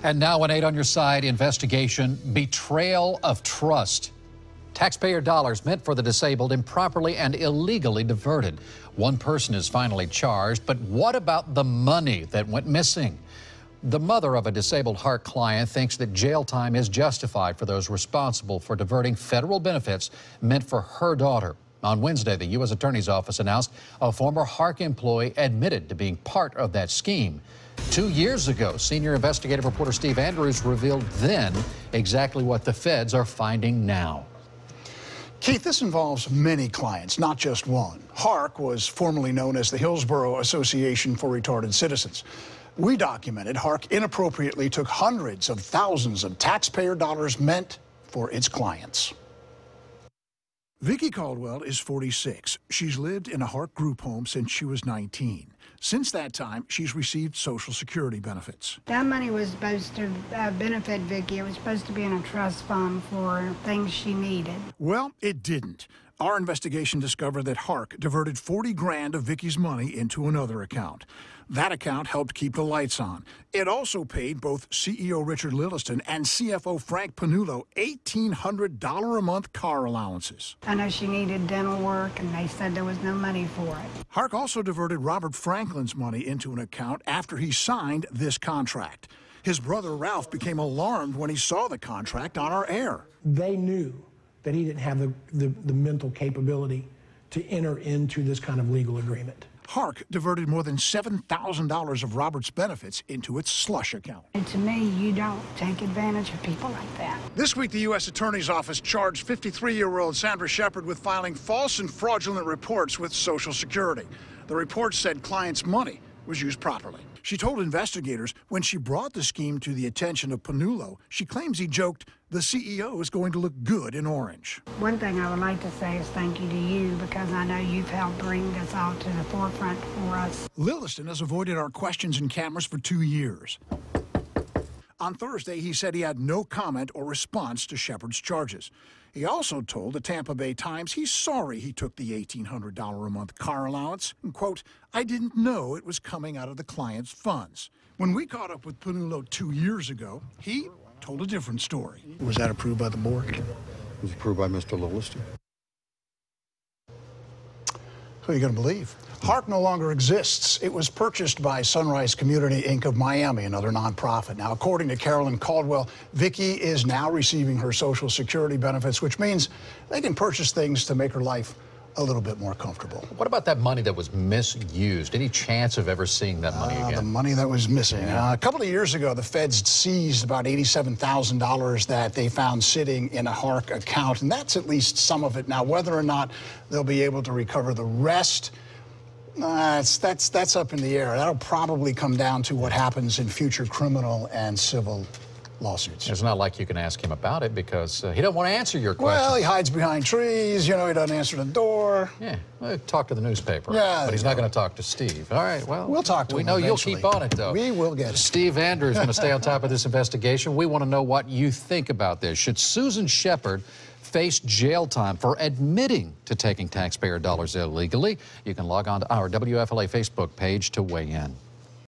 And now an 8 on your side investigation, betrayal of trust. Taxpayer dollars meant for the disabled improperly and illegally diverted. One person is finally charged, but what about the money that went missing? The mother of a disabled HARC client thinks that jail time is justified for those responsible for diverting federal benefits meant for her daughter. On Wednesday, the U.S. Attorney's Office announced a former HARC employee admitted to being part of that scheme. 2 years ago, senior investigative reporter Steve Andrews revealed then exactly what the feds are finding now. Keith, this involves many clients, not just one. HARC was formerly known as the Hillsborough Association for Retarded Citizens. We documented HARC inappropriately took hundreds of thousands of taxpayer dollars meant for its clients. Vicki Caldwell is 46. She's lived in a HARC group home since she was 19. Since that time, she's received Social Security benefits. That money was supposed to benefit Vicki. It was supposed to be in a trust fund for things she needed. Well, it didn't. Our investigation discovered that HARC diverted 40 grand of Vicki's money into another account. That account helped keep the lights on. It also paid both CEO Richard Lilliston and CFO Frank Panulo $1,800 a month car allowances. I know she needed dental work, and they said there was no money for it. HARC also diverted Robert Franklin's money into an account after he signed this contract. His brother Ralph became alarmed when he saw the contract on our air. They knew that he didn't have the mental capability to enter into this kind of legal agreement. HARC diverted more than $7,000 of Robert's benefits into its slush account. And to me, you don't take advantage of people like that. This week, the U.S. Attorney's Office charged 53-year-old Sandra Shepard with filing false and fraudulent reports with Social Security. The reports said clients' money was used properly. She told investigators when she brought the scheme to the attention of Panulo, she claims he joked, the CEO is going to look good in orange. One thing I would like to say is thank you to you, because I know you've helped bring this all to the forefront for us. Lilliston has avoided our questions and cameras for 2 years. On Thursday, he said he had no comment or response to Shepard's charges. He also told the Tampa Bay Times he's sorry he took the $1,800 a month car allowance, and, quote, I didn't know it was coming out of the client's funds. When we caught up with Panulo 2 years ago, he told a different story. Was that approved by the board? It was approved by Mr. Lilliston. Who are you going to believe? HARC no longer exists. It was purchased by Sunrise Community, Inc. of Miami, another nonprofit. Now, according to Carolyn Caldwell, Vicki is now receiving her Social Security benefits, which means they can purchase things to make her life a little bit more comfortable. What about that money that was misused? Any chance of ever seeing that money again? The money that was missing. A couple of years ago, the feds seized about $87,000 that they found sitting in a HARC account, and that's at least some of it. Now, whether or not they'll be able to recover the rest, that's up in the air. That'll probably come down to what happens in future criminal and civil lawsuits. It's not like you can ask him about it because he doesn't want to answer your questions. Well, he hides behind trees, you know, he doesn't answer the door. Yeah, well, talk to the newspaper. Yeah, but he's not going to talk to Steve. All right, well, we'll talk to him. We know eventually. You'll keep on it, though. We will get it. Steve Andrews is going to stay on top of this investigation. We want to know what you think about this. Should Susan Shepard face jail time for admitting to taking taxpayer dollars illegally? You can log on to our WFLA Facebook page to weigh in.